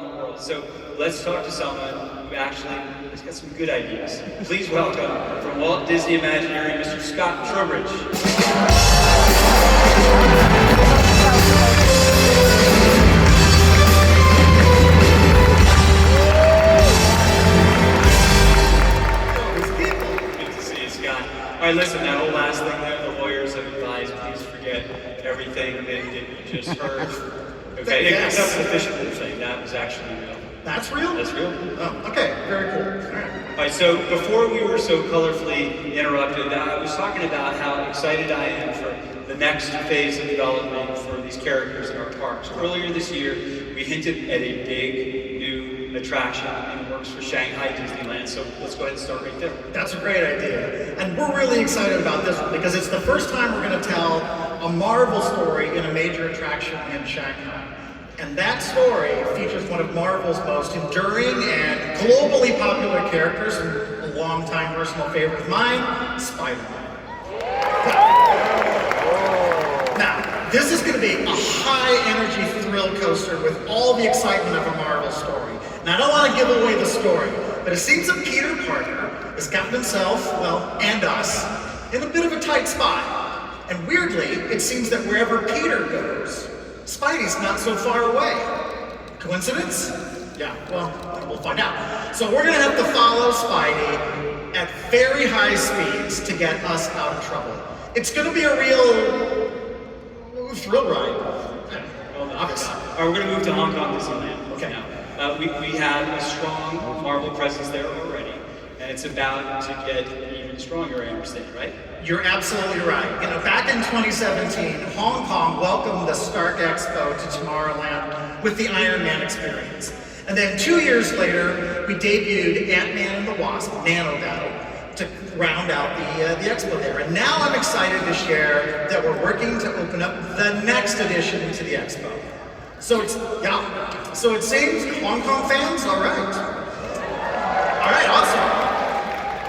the world. So let's talk to someone who actually has got some good ideas. Please welcome, from Walt Disney Imagineering, Mr. Scott Trowbridge. All right, listen, that whole last thing there, the lawyers have advised, please forget everything that you just heard. Okay, yes. Except for the fishbowl thing, that was actually real. That's real? That's real. Oh, okay, very cool. All right, so before we were so colorfully interrupted, I was talking about how excited I am for the next phase of development for these characters in our parks. Earlier this year, we hinted at a big new attraction in the works for Shanghai Disneyland, so let's go ahead and start right there. That's a great idea. And we're really excited about this one because it's the first time we're going to tell a Marvel story in a major attraction in Shanghai. And that story features one of Marvel's most enduring and globally popular characters, and a longtime personal favorite of mine, Spider-Man. Now, this is going to be a high-energy thrill coaster with all the excitement of a Marvel story. Now, I don't want to give away the story, but it seems that Peter Parker has gotten himself, well, and us, in a bit of a tight spot. And weirdly, it seems that wherever Peter goes, Spidey's not so far away. Coincidence? Yeah, well, we'll find out. So we're going to have to follow Spidey at very high speeds to get us out of trouble. It's going to be a real thrill ride. Well, obviously. All right, we're going to move to Hong Kong Disneyland. Okay. Now, we have a strong Marvel presence there already, and it's about to get even stronger, I understand, right? You're absolutely right. You know, back in 2017, Hong Kong welcomed the Stark Expo to Tomorrowland with the Iron Man experience. And then 2 years later, we debuted Ant-Man and the Wasp, Nano Battle, to round out the expo there. And now I'm excited to share that we're working to open up the next edition to the expo. So it seems Hong Kong fans, all right, awesome.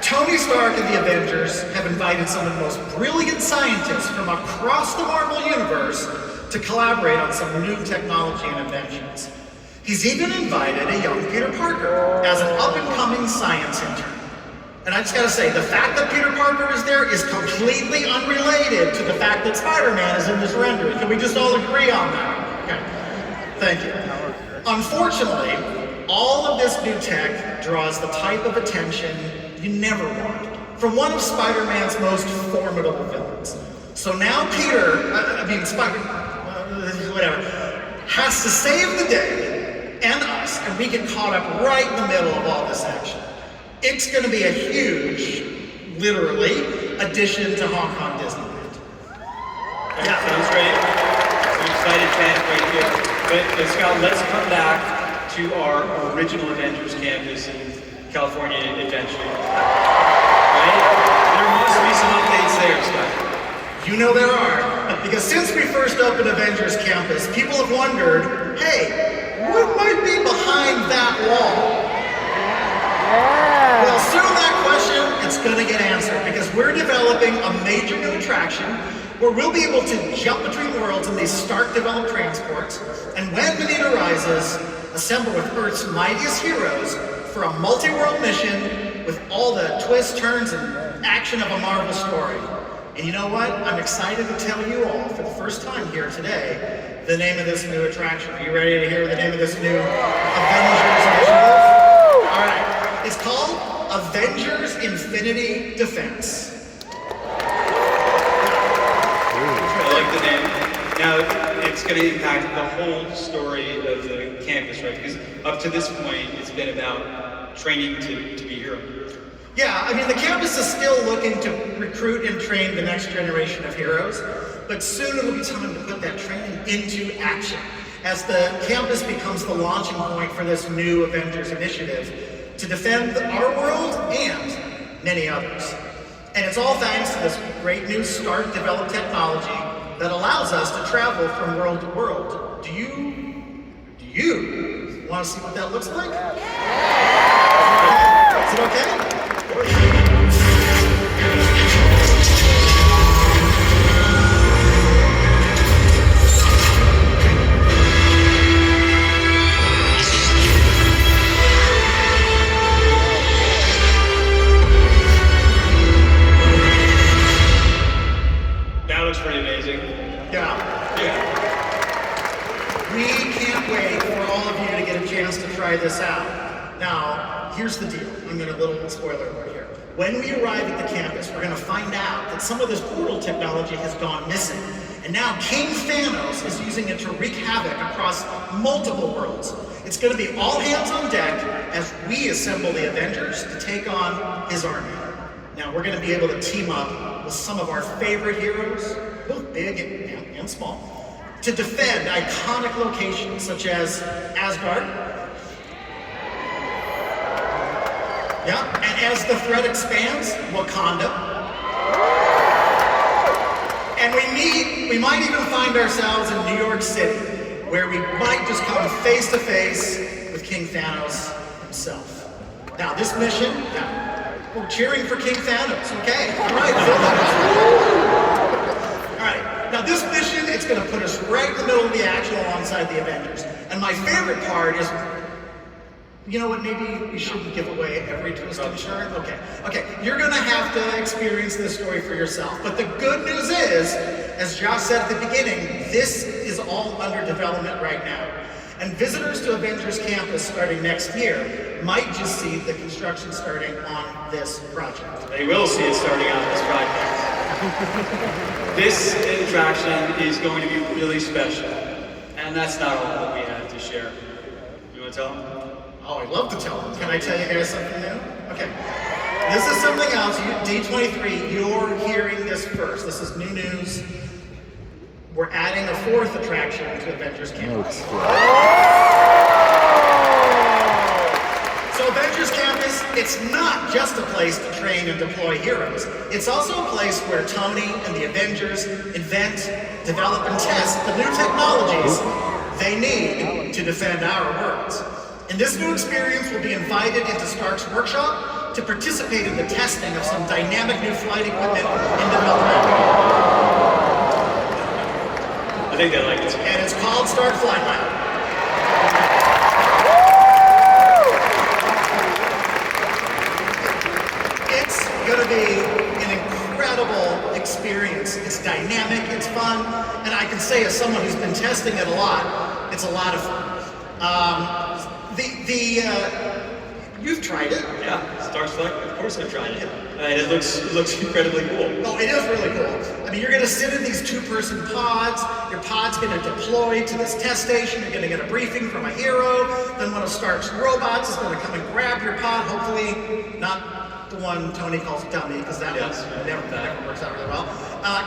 Tony Stark and the Avengers have invited some of the most brilliant scientists from across the Marvel Universe to collaborate on some new technology and inventions. He's even invited a young Peter Parker as an up-and-coming science intern. And I just gotta say, the fact that Peter Parker is there is completely unrelated to the fact that Spider-Man is in this rendering. Can we just all agree on that? Okay, thank you. Unfortunately, all of this new tech draws the type of attention you never want from one of Spider-Man's most formidable villains. So now Peter, has to save the day and us, and we get caught up right in the middle of all this action. It's going to be a huge, literally, addition to Hong Kong Disneyland. Yeah, sounds great. Some excited fans right here. But Scott, let's come back to our original Avengers Campus in California Adventure. Right? There must be some updates there, Scott. You know there are. Because since we first opened Avengers Campus, people have wondered, hey, what might be behind that wall? Well, soon that question is going to get answered because we're developing a major new attraction where we'll be able to jump between worlds in these Stark-developed transports, and when the need arises, assemble with Earth's mightiest heroes for a multi-world mission with all the twists, turns, and action of a Marvel story. And you know what? I'm excited to tell you all, for the first time here today, the name of this new attraction. Are you ready to hear the name of this new Avengers initiative? All right. It's called Avengers Infinity Defense. I like the name. Now, it's going to impact the whole story of the campus, right? Because up to this point, it's been about training to be heroes. Yeah, I mean, the campus is still looking to recruit and train the next generation of heroes, but soon it'll be time to put that training into action as the campus becomes the launching point for this new Avengers initiative to defend our world and many others. And it's all thanks to this great new Stark-developed technology that allows us to travel from world to world. Do you want to see what that looks like? Is it okay? get a chance to try this out. Now, here's the deal. I'm going to little spoiler alert here. When we arrive at the campus, we're going to find out that some of this portal technology has gone missing. And now King Thanos is using it to wreak havoc across multiple worlds. It's going to be all hands on deck as we assemble the Avengers to take on his army. Now, we're going to be able to team up with some of our favorite heroes, both big and small, to defend iconic locations such as Asgard. Yeah, and as the threat expands, Wakanda. And we might even find ourselves in New York City, where we might just come face to face with King Thanos himself. Now, this mission, we're cheering for King Thanos, okay? All right, feel that. All right, now this mission, it's gonna put us right in the middle of the action alongside the Avengers. And my favorite part is, you know what, maybe we shouldn't give away every twist and turn? Okay, you're gonna have to experience this story for yourself. But the good news is, as Josh said at the beginning, this is all under development right now. And visitors to Avengers Campus starting next year might just see the construction starting on this project. They will see it starting on this project. This attraction is going to be really special. And that's not all that we have to share. You want to tell them? Oh, I'd love to tell them. Can I tell you guys something new? Okay. This is something else. D23, you're hearing this first. This is new news. We're adding a fourth attraction to Avengers Campus. So Avengers Campus, it's not just a place to train and deploy heroes. It's also a place where Tony and the Avengers invent, develop, and test the new technologies they need to defend our worlds. In this new experience, we'll be invited into Stark's workshop to participate in the testing of some dynamic new flight equipment in development. I think they like it. And it's called Stark Flight Lab. It's going to be an incredible experience. It's dynamic, it's fun, and I can say as someone who's been testing it a lot, it's a lot of fun. You've tried it. Yeah, Stark's Flight, of course I've tried it. And it looks incredibly cool. Oh, it is really cool. I mean, you're going to sit in these two-person pods. Your pod's going to deploy to this test station. You're going to get a briefing from a hero. Then one of Stark's robots is going to come and grab your pod. Hopefully, not the one Tony calls dummy, because that one never works out really well.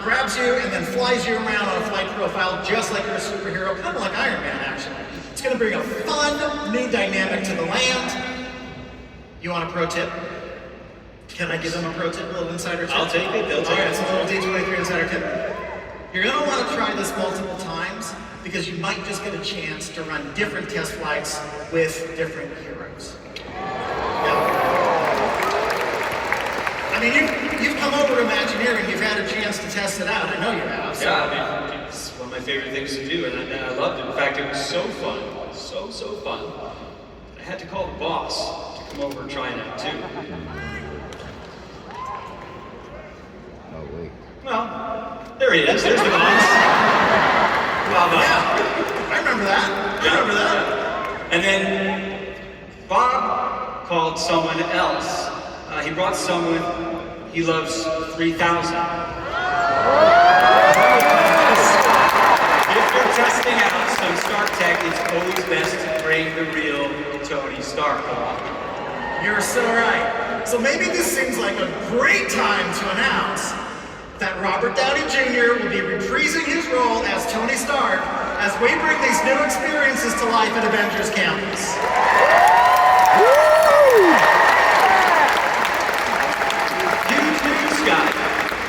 Grabs you and then flies you around on a flight profile, just like you're a superhero, kind of like Iron Man, actually. It's going to bring a fun new dynamic to the land. You want a pro tip? Can I give them a pro tip, a little insider tip? I'll take it, they'll take it. It's a little D23 insider tip. You're gonna want to try this multiple times because you might just get a chance to run different test flights with different heroes. Yeah. I mean, you've come over to Imagineering, you've had a chance to test it out. I know you have. So. Yeah, I mean, it's one of my favorite things to do, and I loved it. In fact, it was so fun, so fun. I had to call the boss to come over and try it out too. Oh, wait. Well, there he is. There's the boss. Bob. Yeah, I remember that. I remember that. And then Bob called someone else. He brought someone he loves 3,000. If you're testing out some Stark tech, it's always best to bring the real Tony Stark along. You're so right. So maybe this seems like a great time to announce that Robert Downey Jr. will be reprising his role as Tony Stark as we bring these new experiences to life at Avengers Campus. Huge news, Scott.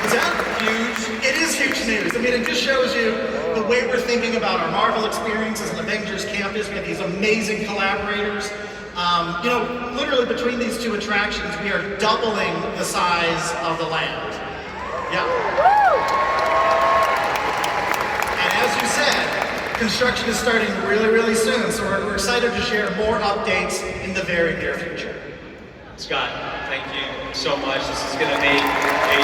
Is that huge? It is huge news. I mean, it just shows you the way we're thinking about our Marvel experiences at Avengers Campus. We have these amazing collaborators. You know, literally between these two attractions, we are doubling the size of the land. Yeah. And as you said, construction is starting really soon, so we're excited to share more updates in the very near future. Scott, thank you so much. This is going to make a